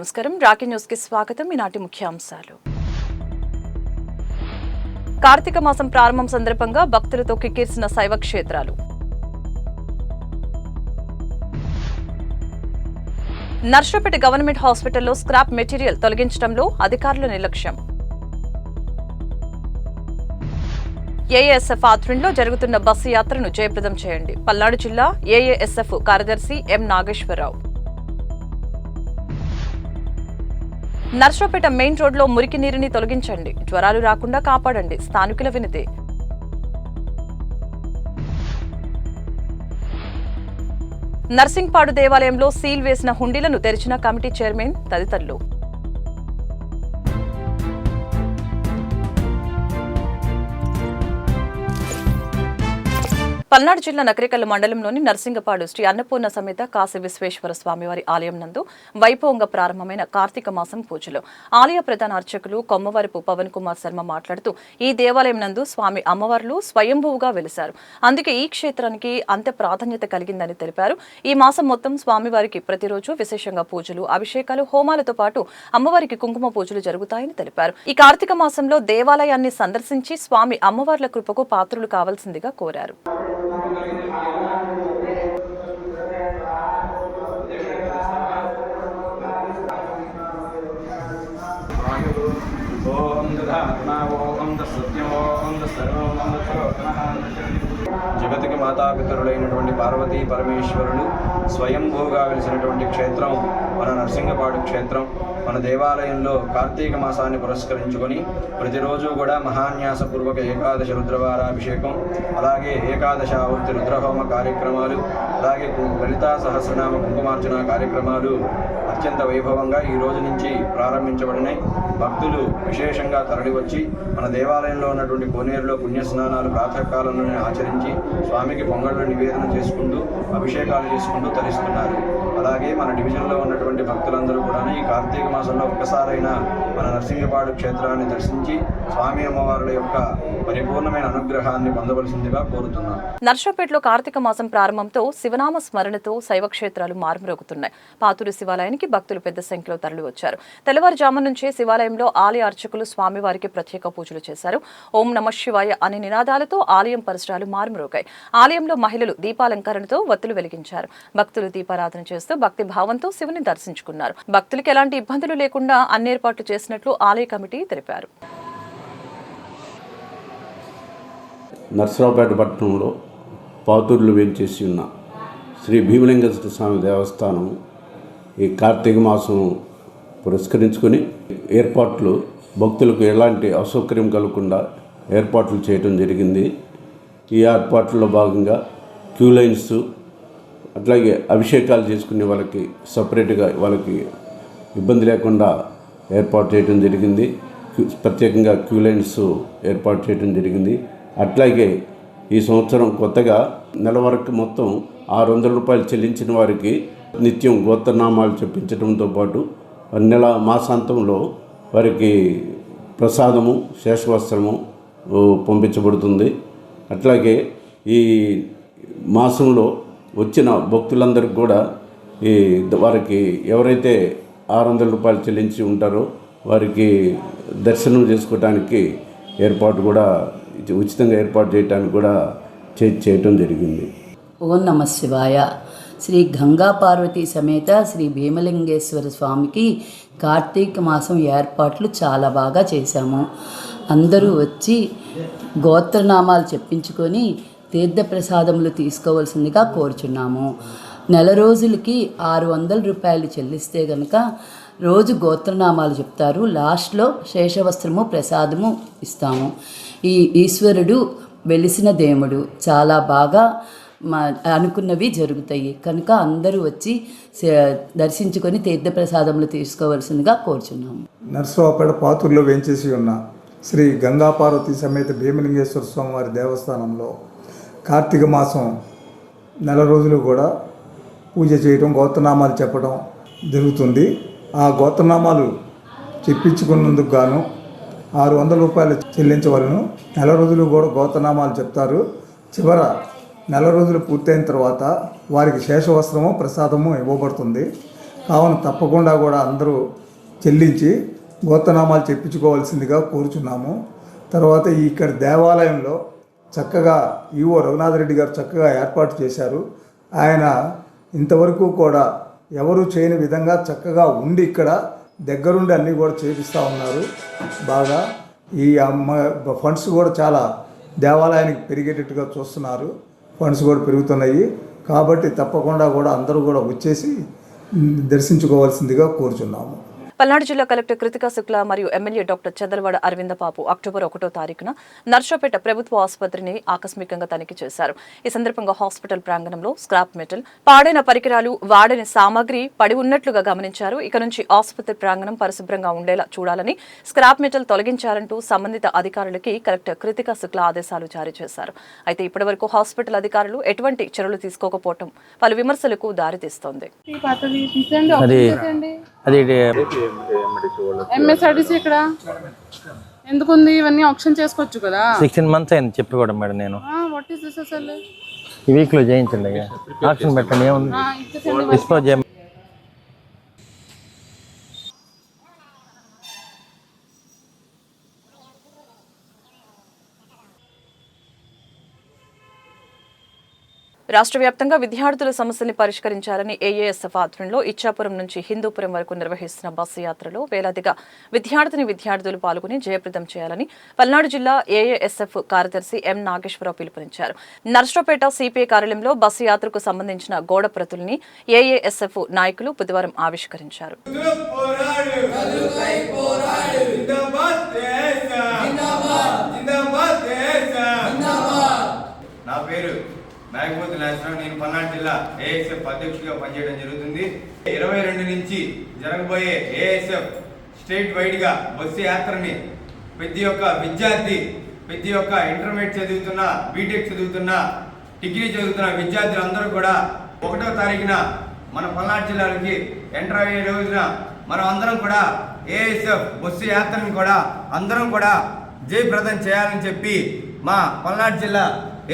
నమస్కారం. Rocky news కి స్వాగతం. ఈనాటి ముఖ్యాంశాలు. కార్తీక మాసం ప్రారంభం సందర్భంగా భక్తులతో కిక్కిరిసిన శైవ క్షేత్రాలు. నర్సరావుపేట గవర్నమెంట్ హాస్పిటల్లో స్క్రాప్ మెటీరియల్ తొలగించడంలో అధికారుల నిర్లక్ష్యం. ఏఏఎస్ఎఫ్ ఆధ్వర్యంలో జరుగుతున్న బస్సు యాత్రను జయప్రదం చేయండి. పల్నాడు జిల్లా ఏఏఎస్ఎఫ్ కార్యదర్శి ఎం నాగేశ్వరరావు. నర్సరావుపేట మెయిన్ రోడ్లో మురికి నీరుని తొలగించండి, జ్వరాలు రాకుండా కాపాడండి, స్థానికుల వినతి. నర్సింగ్పాడు దేవాలయంలో సీల్ వేసిన హుండీలను తెరిచిన కమిటీ చైర్మన్ తదితరులు. పల్నాడు జిల్లా నకరికల్లు మండలంలోని నర్సింగపాడు శ్రీ అన్నపూర్ణ సమేత కాశీ విశ్వేశ్వర స్వామివారి ఆలయం నందు వైభవంగా ప్రారంభమైన కార్తీక మాసం పూజలు ఆలయ ప్రధాన అర్చకులు కొమ్మవరపు పవన్ కుమార్ శర్మ మాట్లాడుతూ, ఈ దేవాలయం నందు స్వామి అమ్మవార్లు స్వయంభువుగా వెలిశారు. అందుకే ఈ క్షేత్రానికి అంత ప్రాధాన్యత కలిగిందని తెలిపారు. ఈ మాసం మొత్తం స్వామివారికి ప్రతిరోజు విశేషంగా పూజలు, అభిషేకాలు, హోమాలతో పాటు అమ్మవారికి కుంకుమ పూజలు జరుగుతాయని తెలిపారు. ఈ కార్తీక మాసంలో దేవాలయాన్ని సందర్శించి స్వామి అమ్మవార్ల కృపకు పాత్రులు కావాల్సిందిగా కోరారు. జగతికి మాతాపితరులైనటువంటి పార్వతీ పరమేశ్వరులు స్వయంభూగా వెలిసినటువంటి క్షేత్రం మన నర్సింగపాడు క్షేత్రం. మన దేవాలయంలో కార్తీక మాసాన్ని పురస్కరించుకొని ప్రతిరోజు కూడా మహాన్యాసపూర్వక ఏకాదశ రుద్రవారాభిషేకం, అలాగే ఏకాదశావృత్తి రుద్రహోమ కార్యక్రమాలు, అలాగే లలితా సహస్రనామ కుంకుమార్చన కార్యక్రమాలు అత్యంత వైభవంగా ఈ రోజు నుంచి ప్రారంభించబడినాయి. భక్తులు విశేషంగా తరలివచ్చి మన దేవాలయంలో ఉన్నటువంటి కోనేరులో పుణ్యస్నానాలు ప్రాతకాలంలోనే ఆచరించి స్వామికి పొంగళ్ళు నివేదన చేసుకుంటూ అభిషేకాలు చేసుకుంటూ తరిస్తున్నారు. అలాగే మన డివిజన్లో ఉన్నటువంటి భక్తులందరూ కూడా ఈ కార్తీక మాసంలో ఒక్కసారైనా మన నర్సింగపాడు క్షేత్రాన్ని దర్శించి స్వామి అమ్మవారుల యొక్క పరిపూర్ణమైన అనుగ్రహాన్ని పొందవలసిందిగా కోరుతున్నాం. నర్సరావుపేటలో కార్తీక మాసం ప్రారంభంతో శివనామ స్మరణతో శైవ క్షేత్రాలు మారుమ్రోగుతున్నాయి. పాతూరు శివాలయానికి భక్తులు పెద్ద సంఖ్యలో తరలి వచ్చారు. తెల్లవారుజాము నుంచే శివాలయంలో ఆలయ అర్చకులు స్వామివారికి ప్రత్యేక పూజలు చేశారు. ఓం నమ శివాయ అనే నినాదాలతో ఆలయం పరిసరాలు మారుమ్రోగాయి. ఆలయంలో మహిళలు దీపాలంకరణతో వత్తులు వెలిగించారు. భక్తులు దీపారాధన చేస్తూ భక్తి భావంతో శివుని దర్శించుకున్నారు. భక్తులకు ఎలాంటి ఇబ్బందులు లేకుండా అన్ని ఏర్పాట్లు చేసినట్లు ఆలయ కమిటీ తెలిపారు. నర్సరావుపేట పట్టణంలో పాతూరులో వేంచేసి ఉన్న శ్రీ భీమలింగేశ్వర స్వామి దేవస్థానం ఈ కార్తీక మాసం పురస్కరించుకొని ఏర్పాట్లు భక్తులకు ఎలాంటి అసౌకర్యం కలగకుండా ఏర్పాట్లు చేయడం జరిగింది. ఈ ఏర్పాట్లలో భాగంగా క్యూ లైన్స్, అట్లాగే అభిషేకాలు చేసుకునే వాళ్ళకి సపరేట్గా వాళ్ళకి ఇబ్బంది లేకుండా ఏర్పాటు చేయడం జరిగింది. ప్రత్యేకంగా క్యూ లైన్స్ ఏర్పాటు చేయడం జరిగింది. అట్లాగే ఈ సంవత్సరం కొత్తగా నెల వరకు మొత్తం 600 రూపాయలు చెల్లించిన వారికి నిత్యం గోత్రనామాలు చెప్పించడంతో పాటు నెల మాసాంతంలో వారికి ప్రసాదము, శేషవస్త్రము పంపించబడుతుంది. అట్లాగే ఈ మాసంలో వచ్చిన భక్తులందరికీ కూడా వారికి ఎవరైతే 600 రూపాయలు చెల్లించి ఉంటారో వారికి దర్శనం చేసుకోవడానికి ఏర్పాటు కూడా ఉచితంగా ఏర్పాటు చేయడానికి కూడా చేయటం జరిగింది. ఓం నమ శివాయ. శ్రీ గంగా పార్వతీ సమేత శ్రీ భీమలింగేశ్వర స్వామికి కార్తీక మాసం ఏర్పాట్లు చాలా బాగా చేశాము. అందరూ వచ్చి గోత్రనామాలు చెప్పించుకొని తీర్థప్రసాదములు తీసుకోవాల్సిందిగా కోరుచున్నాము. నెల రోజులకి 600 రూపాయలు చెల్లిస్తే గనక రోజు గోత్రనామాలు చెప్తారు. లాస్ట్లో శేషవస్త్రము, ప్రసాదము ఇస్తాము. ఈ ఈశ్వరుడు వెలిసిన దేవుడు, చాలా బాగా అనుకున్నవి జరుగుతాయి కనుక అందరూ వచ్చి దర్శించుకొని తీర్థప్రసాదములు తీసుకోవాల్సిందిగా కోరుచున్నాము. నర్సరావుపేట పాతూరులో వేంచేసి ఉన్న శ్రీ గంగా పార్వతీ సమేత భీమలింగేశ్వర స్వామివారి దేవస్థానంలో కార్తీక మాసం నెల రోజులు కూడా పూజ చేయడం, గోత్రనామాలు చెప్పడం జరుగుతుంది. ఆ గోత్రనామాలు చెప్పించుకున్నందుకు గాను 600 రూపాయలు చెల్లించవలను. నెల రోజులు కూడా గోత్రనామాలు చెప్తారు. చివర నెల రోజులు పూర్తయిన తర్వాత వారికి శేషవస్త్రము, ప్రసాదము ఇవ్వబడుతుంది. కావున తప్పకుండా కూడా అందరూ చెల్లించి గోత్రనామాలు చెప్పించుకోవాల్సిందిగా కోరుచున్నాము. తర్వాత ఇక్కడ దేవాలయంలో చక్కగా ఈవో రఘునాథ్ రెడ్డి గారు చక్కగా ఏర్పాటు చేశారు. ఆయన ఇంతవరకు కూడా ఎవరు చేయని విధంగా చక్కగా ఉండి ఇక్కడ దగ్గరుండి అన్నీ కూడా చేపిస్తూ ఉన్నారు. బాగా ఈ ఫండ్స్ కూడా చాలా దేవాలయానికి పెరిగేటట్టుగా చూస్తున్నారు. ఫండ్స్ కూడా పెరుగుతున్నాయి. కాబట్టి తప్పకుండా కూడా అందరూ కూడా వచ్చేసి దర్శించుకోవాల్సిందిగా కోరుచున్నాము. పల్నాడు జిల్లా కలెక్టర్ కృతికా శుక్లా మరియు MLA doctor Chandravada Aravindababu October 1వ తారీఖున నర్సరావుపేట ప్రభుత్వ ఆసుపత్రిని ఆకస్మికంగా తనిఖీ చేశారు. ఈ సందర్భంగా హాస్పిటల్ ప్రాంగణంలో స్క్రాప్ మెటల్, పాడైన పరికరాలు, వాడని సామాగ్రి పడి ఉన్నట్లుగా గమనించారు. ఇక నుంచి ఆసుపత్రి ప్రాంగణం పరిశుభ్రంగా ఉండేలా చూడాలని, స్క్రాప్ మెటల్ తొలగించాలంటూ సంబంధిత అధికారులకి కలెక్టర్ కృతికా శుక్లా ఆదేశాలు జారీ చేశారు. అయితే ఇప్పటివరకు హాస్పిటల్ అధికారులు ఎటువంటి చర్యలు తీసుకోకపోవడం పలు విమర్శలకు దారితీస్తోంది. ఎంఎస్ఆర్టీసీ ఇక్కడ ఎందుకుంది? ఇవన్నీ ఆప్షన్ చేసుకోవచ్చు కదా. 16 months అయింది చెప్పి కూడా మేడం. నేను వాట్ ఇస్ దిస్ అసలు? ఈ వీక్ లో చేయించండి అయ్యా. ఆప్షన్ పెట్టండి. ఏముంది డిస్పోజ్ చేయ. రాష్ట్ర వ్యాప్తంగా విద్యార్థుల సమస్యల్ని పరిష్కరించాలని ఏఏఎస్ఎఫ్ ఆధ్వర్యంలో ఇచ్చాపురం నుంచి హిందూపురం వరకు నిర్వహిస్తున్న బస్సు యాత్రలో వేలాదిగా విద్యార్థులు పాల్గొని జయప్రదం చేయాలని పల్నాడు జిల్లా ఏఏఎస్ఎఫ్ కార్యదర్శి ఎం నాగేశ్వరరావు పిలుపునిచ్చారు. నర్సరావుపేట సిపిఐ కార్యాలయంలో బస్సు యాత్రకు సంబంధించిన గోడ ప్రతుల్ని ఏఏఎస్ఎఫ్ నాయకులు బుధవారం ఆవిష్కరించారు. నా పేరు నాయకుమతి నాగేశ్వరరావు. నేను పల్నాడు జిల్లా ఏఎస్ఎఫ్ అధ్యక్షుడిగా పనిచేయడం జరుగుతుంది. 22 నుంచి జరగబోయే ఏఎస్ఎఫ్ స్టేట్ వైడ్ గా బస్సు యాత్రని ప్రతి ఒక్క విద్యార్థి, ప్రతి ఒక్క ఇంటర్మీడియట్ చదువుతున్న, బీటెక్ చదువుతున్న, డిగ్రీ చదువుతున్న విద్యార్థులందరూ కూడా 1వ తారీఖున మన పల్నాడు జిల్లాలోకి ఎంటర్ అయ్యే రోజున మనం అందరం కూడా ఏఎస్ఎఫ్ బస్సు యాత్రని కూడా అందరం కూడా జయప్రదం చేయాలని చెప్పి మా పల్నాడు జిల్లా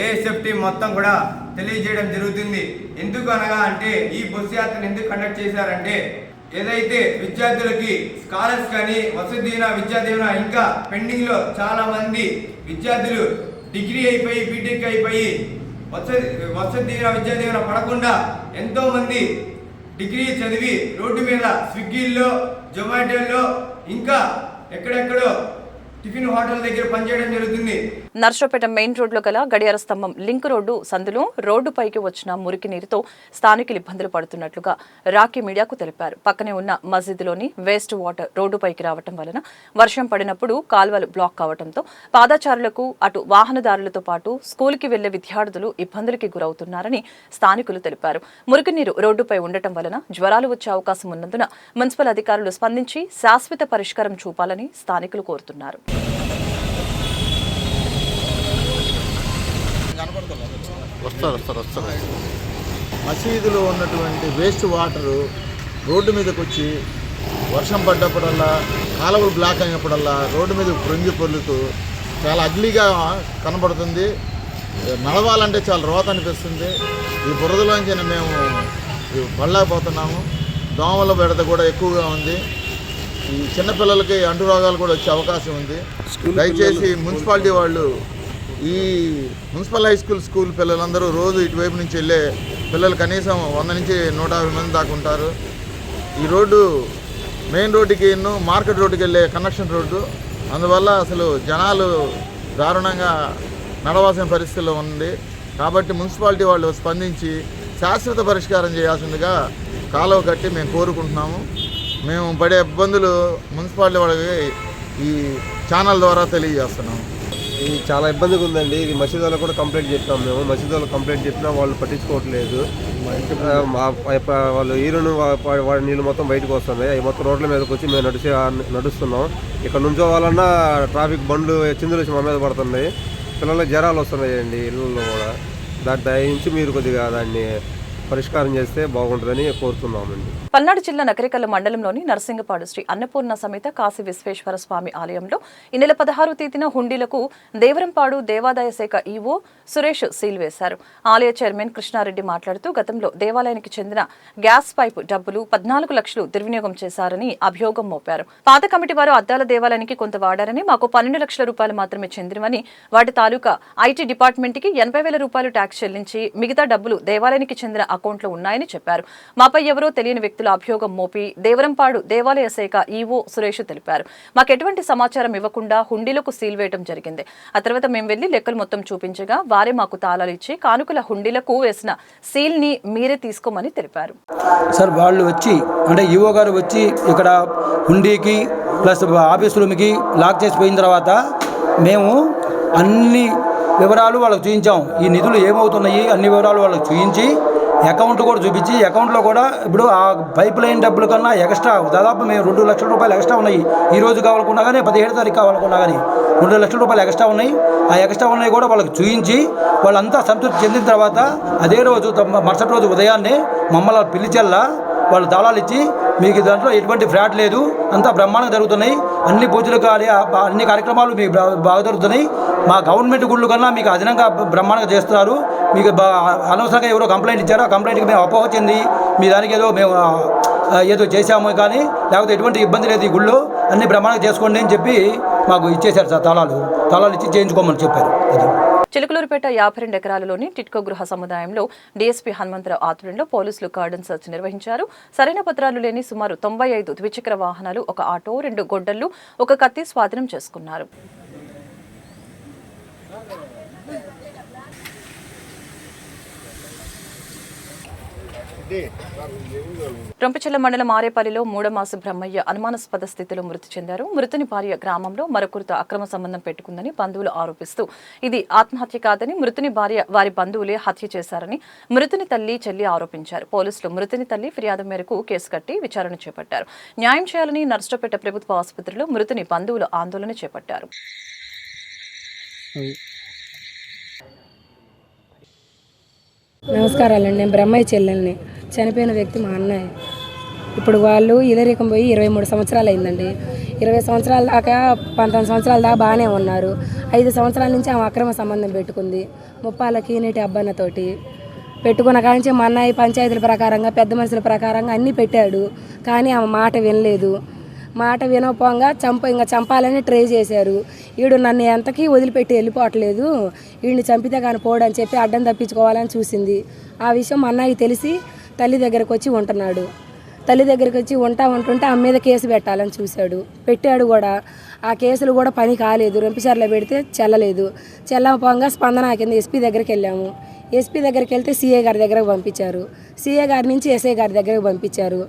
ఏఎస్ఎఫ్ టీం మొత్తం కూడా తెలియజేయడం జరుగుతుంది. ఎందుకు అనగా అంటే ఈ బస్సు యాత్రను ఎందుకు కండక్ట్ చేశారంటే ఏదైతే విద్యార్థులకి స్కాలర్స్ కానీ వసతి దీవెన, విద్యా దీవెన ఇంకా పెండింగ్ లో చాలా మంది విద్యార్థులు డిగ్రీ అయిపోయి బీటెక్ అయిపోయి వసతి దీవెన, విద్యా దీవెన పడకుండా ఎంతో మంది డిగ్రీ చదివి రోడ్డు మీద స్విగ్గీల్లో, జొమాటోల్లో ఇంకా ఎక్కడెక్కడో టిఫిన్ హోటల్ దగ్గర పనిచేయడం జరుగుతుంది. నర్సరావుపేట మెయిన్ రోడ్లో గల గడియార స్తంభం లింక్ రోడ్డు సందులో రోడ్డుపైకి వచ్చిన మురికి నీరుతో స్థానికులు ఇబ్బందులు పడుతున్నట్లుగా రాకీ మీడియాకు తెలిపారు. పక్కనే ఉన్న మసీదులోని వేస్ట్ వాటర్ రోడ్డుపైకి రావటం వలన వర్షం పడినప్పుడు కాల్వలు బ్లాక్ కావడంతో పాదచారులకు, అటు వాహనదారులతో పాటు స్కూల్కి వెళ్లే విద్యార్థులు ఇబ్బందులకి గురవుతున్నారని స్థానికులు తెలిపారు. మురికి నీరు రోడ్డుపై ఉండటం వలన జ్వరాలు వచ్చే అవకాశం ఉన్నందున మున్సిపల్ అధికారులు స్పందించి శాశ్వత పరిష్కారం చూపాలని స్థానికులు కోరుతున్నారు. మసీదులో ఉన్నటువంటి వేస్ట్ వాటరు రోడ్డు మీదకి వచ్చి వర్షం పడ్డప్పుడల్లా, కాలువలు బ్లాక్ అయినప్పుడల్లా రోడ్డు మీద పొంగి పొర్లుతూ చాలా అగ్లీగా కనబడుతుంది. నడవాలంటే చాలా రోత అనిపిస్తుంది. ఈ బురదలోంచి మేము పడలేకపోతున్నాము. దోమల బెడద కూడా ఎక్కువగా ఉంది. ఈ చిన్నపిల్లలకి అంటురోగాలు కూడా వచ్చే అవకాశం ఉంది. దయచేసి మున్సిపాలిటీ వాళ్ళు ఈ మున్సిపల్ హై స్కూల్ పిల్లలందరూ రోజు ఇటువైపు నుంచి వెళ్ళే పిల్లలు కనీసం 100 నుంచి 150 మంది దాకా ఉంటారు. ఈ రోడ్డు మెయిన్ రోడ్డుకి మార్కెట్ రోడ్డుకి వెళ్ళే కనెక్షన్ రోడ్డు. అందువల్ల అసలు జనాలు దారుణంగా నడవాల్సిన పరిస్థితిలో ఉంది. కాబట్టి మున్సిపాలిటీ వాళ్ళు స్పందించి శాశ్వత పరిష్కారం చేయాల్సిందిగా కాలువ కట్టి మేము కోరుకుంటున్నాము. మేము పడే ఇబ్బందులు మున్సిపాలిటీ వాళ్ళకి ఈ ఛానల్ ద్వారా తెలియజేస్తున్నాము. ఇది చాలా ఇబ్బందిగా ఉందండి. ఇది మసీదు వాళ్ళకు కూడా కంప్లైంట్ చెప్పాము. మేము మసీదు వాళ్ళకి కంప్లైంట్ చెప్పినా వాళ్ళు పట్టించుకోవట్లేదు. వాళ్ళు ఈరును వాడి నీళ్ళు మొత్తం బయటకు వస్తున్నాయి. అవి మొత్తం రోడ్ల మీదకి వచ్చి మేము నడుస్తున్నాం. ఇక్కడ నుంచోవాలన్నా ట్రాఫిక్ బండ్లు చిందులు వచ్చి మా మీద పడుతున్నాయి. పిల్లలకు జ్వరాలు వస్తున్నాయండి ఇళ్ళల్లో కూడా. దాన్ని దయించి మీరు కొద్దిగా దాన్ని పరిష్కారం చేస్తే బాగుంటుందని కోరుతున్నామండి. పల్నాడు జిల్లా నకరికల్లు మండలంలోని నరసింగపాడు శ్రీ అన్నపూర్ణ సమేత కాశీ విశ్వేశ్వర స్వామి ఆలయంలో ఈ నెల 16వ తేదీన హుండీలకు దేవరంపాడు దేవాదాయ శాఖ ఈవో సురేష్ సీల్ వేశారు. ఆలయ చైర్మన్ కృష్ణారెడ్డి మాట్లాడుతూ గతంలో దేవాలయానికి చెందిన గ్యాస్ పైపు డబ్బులు 14 లక్షలు దుర్వినియోగం చేశారని అభియోగం మోపారు. పాత కమిటీ వారు అద్దాల దేవాలయానికి కొంత వాడారని, మాకు 12 లక్షల రూపాయలు మాత్రమే చెందినవని, వాటి తాలూకా ఐటీ డిపార్ట్మెంట్ కి 80,000 రూపాయలు ట్యాక్స్ చెల్లించి మిగతా డబ్బులు దేవాలయానికి చెందిన అకౌంట్లో ఉన్నాయని చెప్పారు. మాపై ఎవరో తెలియని వ్యక్తుల అభియోగం మోపి దేవరంపాడు దేవాలయ శాఖ ఈవో సురేష్ తెలిపారు. మాకెటువంటి సమాచారం ఇవ్వకుండా హుండీలకు సీల్ వేయడం జరిగింది. ఆ తర్వాత మేము వెళ్లి లెక్కలు మొత్తం చూపించగా వారే మాకు తాళాలు ఇచ్చి కానుకల హుండీలకు వేసిన సీల్ ని మీరే తీసుకోమని తెలిపారు. సార్ వాళ్ళు వచ్చి అంటే ఈవో గారు వచ్చి ఇక్కడ హుండీకి ప్లస్ ఆఫీస్ రూమ్కి లాక్ చేసి పోయిన తర్వాత మేము అన్ని వివరాలు వాళ్ళకి చూపించాం. ఈ నిధులు ఏమవుతున్నాయి అన్ని వివరాలు వాళ్ళకి చూపించి అకౌంట్ కూడా చూపించి అకౌంట్లో కూడా ఇప్పుడు ఆ పైప్ లైన్ డబ్బుల కన్నా ఎక్స్ట్రా దాదాపు మేము 2 లక్షల రూపాయలు ఎక్స్ట్రా ఉన్నాయి. ఈ రోజు కావాలనుకున్నా కానీ 17 తారీఖు కావాలనుకున్నా కానీ 2 లక్షల రూపాయలు ఎక్స్ట్రా ఉన్నాయి. ఆ ఎక్స్ట్రా ఉన్నాయి కూడా వాళ్ళకి చూపించి వాళ్ళంతా సంతృప్తి చెందిన తర్వాత అదే రోజు మరుసటి రోజు ఉదయాన్నే మమ్మల్ని పిలిచెల్లా వాళ్ళు తాళాలు ఇచ్చి మీకు దాంట్లో ఎటువంటి ఫ్రాడ్ లేదు, అంతా బ్రహ్మాండంగా జరుగుతున్నాయి, అన్ని పూజలు కానీ అన్ని కార్యక్రమాలు మీకు బాగా జరుగుతున్నాయి, మా గవర్నమెంట్ గుళ్ళు కన్నా మీకు అదనంగా బ్రహ్మాండంగా చేస్తున్నారు, మీకు అనవసరంగా ఎవరో కంప్లైంట్ ఇచ్చారో ఆ కంప్లైంట్కి మేము అపోహ చెంది మీ దానికి ఏదో చేశాము కానీ లేకపోతే ఎటువంటి ఇబ్బంది లేదు, ఈ గుళ్ళు అన్ని బ్రహ్మాండంగా చేసుకోండి అని చెప్పి మాకు ఇచ్చేశారు సార్. తాళాలు ఇచ్చి చేయించుకోమని చెప్పారు. అది చిలుకలూరుపేట 52 ఎకరాలలోని టిట్కో గృహ సముదాయంలో డీఎస్పీ హనుమంతరావు ఆధ్వర్యంలో పోలీసులు కార్డన్ సెర్చ్ నిర్వహించారు. సరైన పత్రాలు లేని సుమారు 95 ద్విచక్ర వాహనాలు, ఒక ఆటో, 2 గొడ్డళ్లు, ఒక కత్తి స్వాధీనం చేసుకున్నారు. రొంపిచెల్ల మండలం ఆరేపల్లిలో మూడమాసు బ్రహ్మయ్య అనుమానాస్పద స్థితిలో మృతి చెందారు. మృతుని భార్య గ్రామంలో మరొకరితో అక్రమ సంబంధం పెట్టుకుందని బంధువులు ఆరోపిస్తూ ఇది ఆత్మహత్య కాదని మృతుని భార్య వారి బంధువులే హత్య చేశారని మృతుని తల్లి, చెల్లి ఆరోపించారు. పోలీసులు మృతుని తల్లి ఫిర్యాదు మేరకు కేసు కట్టి విచారణ చేపట్టారు. న్యాయం చేయాలని నర్సరావుపేట ప్రభుత్వ ఆసుపత్రిలో మృతుని బంధువులు ఆందోళన చేపట్టారు. నమస్కారాలండి. నేను బ్రహ్మయ్య చెల్లెల్ని. చనిపోయిన వ్యక్తి మా అన్నయ్య. ఇప్పుడు వాళ్ళు ఇదరికం పోయి 23 సంవత్సరాలు అయిందండి. 20 సంవత్సరాల దాకా 19 సంవత్సరాల దాకా బాగానే ఉన్నారు. 5 సంవత్సరాల నుంచి ఆమె అక్రమ సంబంధం పెట్టుకుంది. ముప్పాలకి నీటి అబ్బాయితోటి పెట్టుకున్న కానించి మా అన్నయ్య పంచాయతీల ప్రకారంగా పెద్ద మనుషుల ప్రకారంగా అన్నీ పెట్టాడు. కానీ ఆమె మాట వినలేదు. మాట వినకపోగా చంపాలని ట్రై చేశారు. వీడు నన్ను ఎంతకీ వదిలిపెట్టి వెళ్ళిపోవట్లేదు, వీడిని చంపితే కానీ పోడని చెప్పి అడ్డం తప్పించుకోవాలని చూసింది. ఆ విషయం మా అన్నయ్యకి తెలిసి తల్లి దగ్గరకు వచ్చి ఉంటున్నాడు. తల్లి దగ్గరికి వచ్చి ఉంటుంటే ఆమె మీద కేసు పెట్టాలని పెట్టాడు కూడా. ఆ కేసులు కూడా పని కాలేదు. రొంపిచెర్లో పెడితే చెల్లకపోగా స్పందన కింద ఎస్పీ దగ్గరికి వెళ్ళాము. ఎస్పీ దగ్గరికి వెళ్తే సీఏ గారి దగ్గరకు పంపించారు. సీఏ గారి నుంచి ఎస్ఐ గారి దగ్గరకు పంపించారు.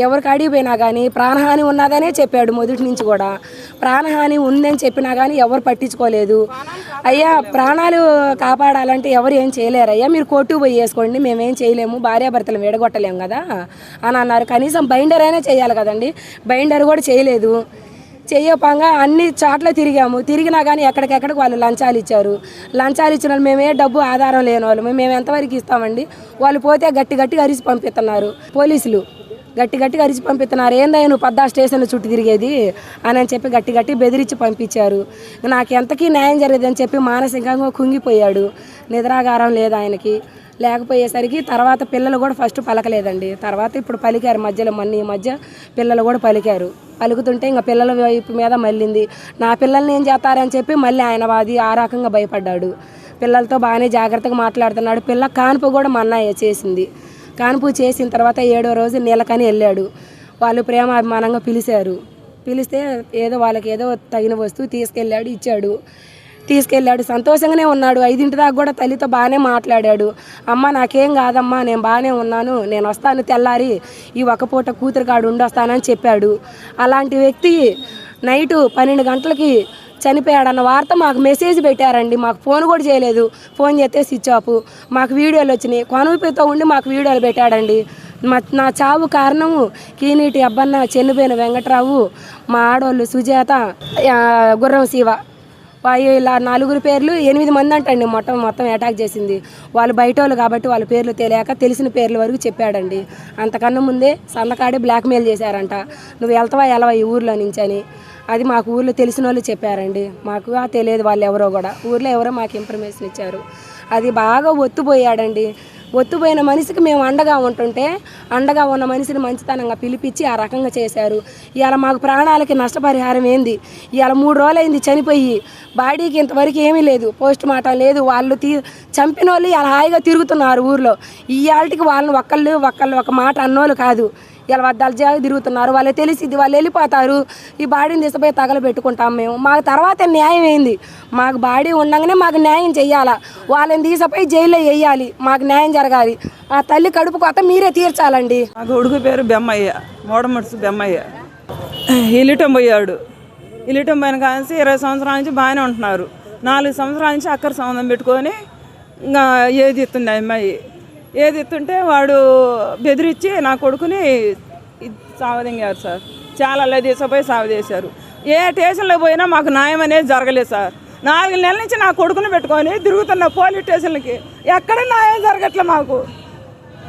ఎవరికి అడిగిపోయినా కానీ ప్రాణహాని ఉన్నదనే చెప్పాడు. మొదటి నుంచి కూడా ప్రాణహాని ఉందని చెప్పినా కానీ ఎవరు పట్టించుకోలేదు. అయ్యా ప్రాణాలు కాపాడాలంటే ఎవరు ఏం చేయలేరు అయ్యా, మీరు కోర్టుకు పోయి వేసుకోండి, మేమేం చేయలేము, భార్యాభర్తలు విడగొట్టలేము కదా అని అన్నారు. కనీసం బైండర్ అయినా చేయాలి కదండి. బైండర్ కూడా చేయలేదు. చెయ్యపంగా అన్ని చాట్ల తిరిగినా కానీ ఎక్కడికెక్కడికి వాళ్ళు లంచాలు ఇచ్చారు. లంచాలు ఇచ్చిన వాళ్ళు మేమే డబ్బు ఆధారం లేని వాళ్ళు మేము ఎంతవరకు ఇస్తామండి. వాళ్ళు పోతే గట్టిగా అరిచి పంపిస్తున్నారు. పోలీసులు గట్టిగా అరిచి పంపిస్తున్నారు. ఏందయ్యా నువ్వు 14 స్టేషన్లు చుట్టూ తిరిగేది అని చెప్పి గట్టి బెదిరించి పంపించారు. నాకు ఎంతకీ న్యాయం జరిగేదని చెప్పి మానసికంగా కుంగిపోయాడు. నిద్రాగారం లేదు ఆయనకి. లేకపోయేసరికి తర్వాత పిల్లలు కూడా ఫస్ట్ పలకలేదండి. తర్వాత ఇప్పుడు పలికారు ఈ మధ్య పిల్లలు కూడా పలుకుతుంటే ఇంకా పిల్లల వైపు మీద మళ్ళింది. నా పిల్లల్ని ఏం చేస్తారని చెప్పి మళ్ళీ ఆయన ఆ రకంగా భయపడ్డాడు. పిల్లలతో బాగానే జాగ్రత్తగా మాట్లాడుతున్నాడు. పిల్ల కాన్పు కూడా మా అన్నయ్య చేసింది. కాన్పు చేసిన తర్వాత 7వ రోజు నీళ్ళకని వెళ్ళాడు. వాళ్ళు ప్రేమ అభిమానంగా పిలిస్తే వాళ్ళకి ఏదో తగిన వస్తువు తీసుకెళ్ళాడు. సంతోషంగానే ఉన్నాడు. 5 దాకా కూడా తల్లితో బాగానే మాట్లాడాడు. అమ్మ నాకేం కాదమ్మా, నేను బాగానే ఉన్నాను, నేను వస్తాను తెల్లారి ఈ ఒక్కపూట కూతురు కాడు ఉండొస్తానని చెప్పాడు. అలాంటి వ్యక్తి నైటు 12 గంటలకి చనిపోయాడన్న వార్త మాకు మెసేజ్ పెట్టారండి. మాకు ఫోన్ కూడా చేయలేదు. ఫోన్ చేస్తే స్విచ్ ఆఫ్. మాకు వీడియోలు వచ్చినాయి. కొనుపితో ఉండి మాకు వీడియోలు పెట్టాడండి. నా చావు కారణము కీనీటి అబ్బన్న, చెన్నుపోయిన వెంకట్రావు, మా ఆడోళ్ళు సుజాత, గుర్రం శివ ఇలా 4 పేర్లు 8 మంది అంటండి మొత్తం అటాక్ చేసింది. వాళ్ళు బయట వాళ్ళు కాబట్టి వాళ్ళ పేర్లు తెలియక తెలిసిన పేర్ల వరకు చెప్పాడండి. అంతకన్నా ముందే సందకాడే బ్లాక్మెయిల్ చేశారంట, నువ్వు వెళ్తావా ఎలా ఈ ఊర్లో నుంచి అని. అది మాకు ఊర్లో తెలిసిన వాళ్ళు చెప్పారండి, మాకు తెలియదు వాళ్ళు ఎవరో కూడా. ఊర్లో ఎవరో మాకు ఇన్ఫర్మేషన్ ఇచ్చారు. అది బాగా ఒత్తుపోయాడండి. ఒత్తుపోయిన మనిషికి మేము అండగా ఉంటుంటే అండగా ఉన్న మనిషిని మంచితనంగా పిలిపించి ఆ రకంగా చేశారు. ఇవాళ మాకు ప్రాణాలకి నష్టపరిహారం ఏంది? ఇవాళ 3 రోజులైంది చనిపోయి, బాడీకి ఇంతవరకు ఏమీ లేదు, పోస్ట్ మార్టం లేదు. వాళ్ళు చంపిన వాళ్ళు ఇలా హాయిగా తిరుగుతున్నారు ఊర్లో. ఇవాళకి వాళ్ళని ఒక్కళ్ళు ఒక మాట అన్నోళ్ళు కాదు, ఇలా వద్దాలు జాగా తిరుగుతున్నారు. వాళ్ళు తెలిసిద్ది, వాళ్ళు వెళ్ళిపోతారు. ఈ బాడీని తీసుకుపోయి తగలబెట్టుకుంటాం మేము. మాకు తర్వాత న్యాయం ఏంది? మాకు బాడీ ఉండగానే మాకు న్యాయం చెయ్యాలా, వాళ్ళని తీసుకుపోయి జైల్లో వేయాలి, మాకు న్యాయం జరగాలి. ఆ తల్లి కడుపు కొత్త మీరే తీర్చాలండి. మా కొడుకు పేరు బెమ్మయ్య, మోడమడుసు బెమ్మయ్య. ఇల్లిటం పోయాడు. ఇల్లిటం పోయిన కాసి 20 సంవత్సరాల నుంచి బాగానే ఉంటున్నారు. 4 సంవత్సరాల నుంచి అక్కర సంబంధం పెట్టుకొని ఇంకా ఏది ఇస్తుంది అమ్మాయి. ఏది ఇస్తుంటే వాడు బెదిరించి నా కొడుకుని సావదింగారు సార్. చాలా తీసుకుపోయి సావదేశారు. ఏ స్టేషన్లో పోయినా మాకు న్యాయం అనేది జరగలేదు సార్. 4 నెలల నుంచి నా కొడుకుని పెట్టుకొని తిరుగుతున్న పోలీస్ స్టేషన్లకి ఎక్కడ న్యాయం జరగట్లే మాకు.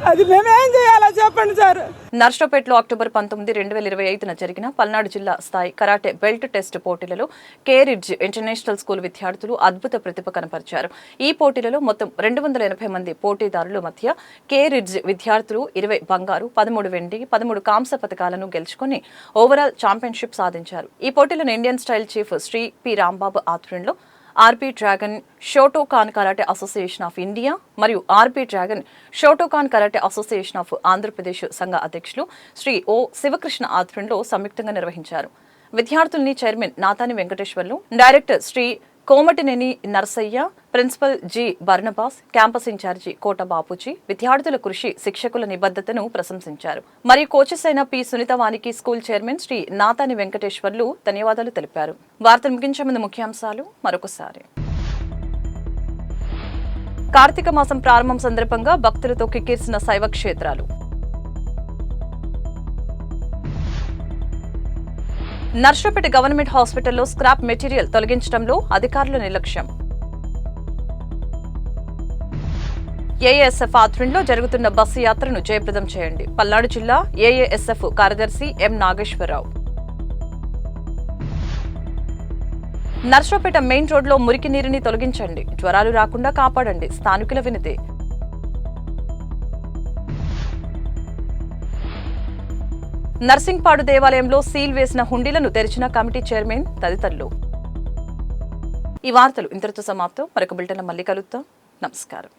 అది మేమేం చేయాలో చెప్పండి సార్. నర్సరావుపేటలో అక్టోబర్ 19, 2025 జరిగిన పల్నాడు జిల్లా స్థాయి కరాటే బెల్ట్ టెస్ట్ పోటీలలో కేరిడ్జ్ ఇంటర్నేషనల్ స్కూల్ విద్యార్థులు అద్భుత ప్రతిభ కనపరిచారు. ఈ పోటీలలో మొత్తం 280 మంది పోటీదారుల మధ్య కేరిడ్జ్ విద్యార్థులు 20 బంగారు, 13 వెండి, 13 కాంస్య పథకాలను గెలుచుకుని ఓవరాల్ ఛాంపియన్షిప్ సాధించారు. ఈ పోటీలను Indian style chief Shri P Rambabu ఆధ్వర్యంలో RP dragon Shotokan karate association of India మరియు RP dragon Shotokan karate association of Andhra Pradesh సంఘ అధ్యక్షులు శ్రీ ఓ శివకృష్ణ ఆధ్వర్యంలో సంయుక్తంగా నిర్వహించారు. విద్యార్థుల్ని chairman Natani Venkateswarlu, director Shri Komatineni Narasaiah, principal G Barnabas, campus in charge Kota Bapuji విద్యార్థుల కృషి, శిక్షకుల నిబద్ధతను ప్రశంసించారు. మరియు కోచెస్ అయిన పి సునీతవానికి స్కూల్ చైర్మన్ శ్రీ నాతాని వెంకటేశ్వర్లు ధన్యవాదాలు తెలిపారు. వార్తలు ముగించే ముందు ముఖ్యాంశాలు మరొకసారి. కార్తీక మాసం ప్రారంభం సందర్భంగా భక్తులతో కిక్కిరిసిన శైవ క్షేత్రాలు. నర్సరావుపేట గవర్నమెంట్ హాస్పిటల్లో స్క్రాప్ మెటీరియల్ తొలగించడంలో అధికారుల నిర్లక్ష్యం. ఏఏఎస్ఎఫ్ ఆధ్వర్యంలో జరుగుతున్న బస్సు యాత్రను జయప్రదం చేయండి. పల్నాడు జిల్లా ఏఏఎస్ఎఫ్ కార్యదర్శి ఎం నాగేశ్వరరావు. నర్సరావుపేట మెయిన్ రోడ్లో మురికి నీరుని తొలగించండి, జ్వరాలు రాకుండా కాపాడండి, స్థానికుల వినతి. నర్సింగ్పాడు దేవాలయంలో సీల్ వేసిన హుండీలను తెరిచిన కమిటీ చైర్మన్ తదితరులు. ఈ వార్తలు ఇంతటితో సమాప్తం. మరొక బులెటిన్లో మళ్ళీ కలుద్దాం. నమస్కారం.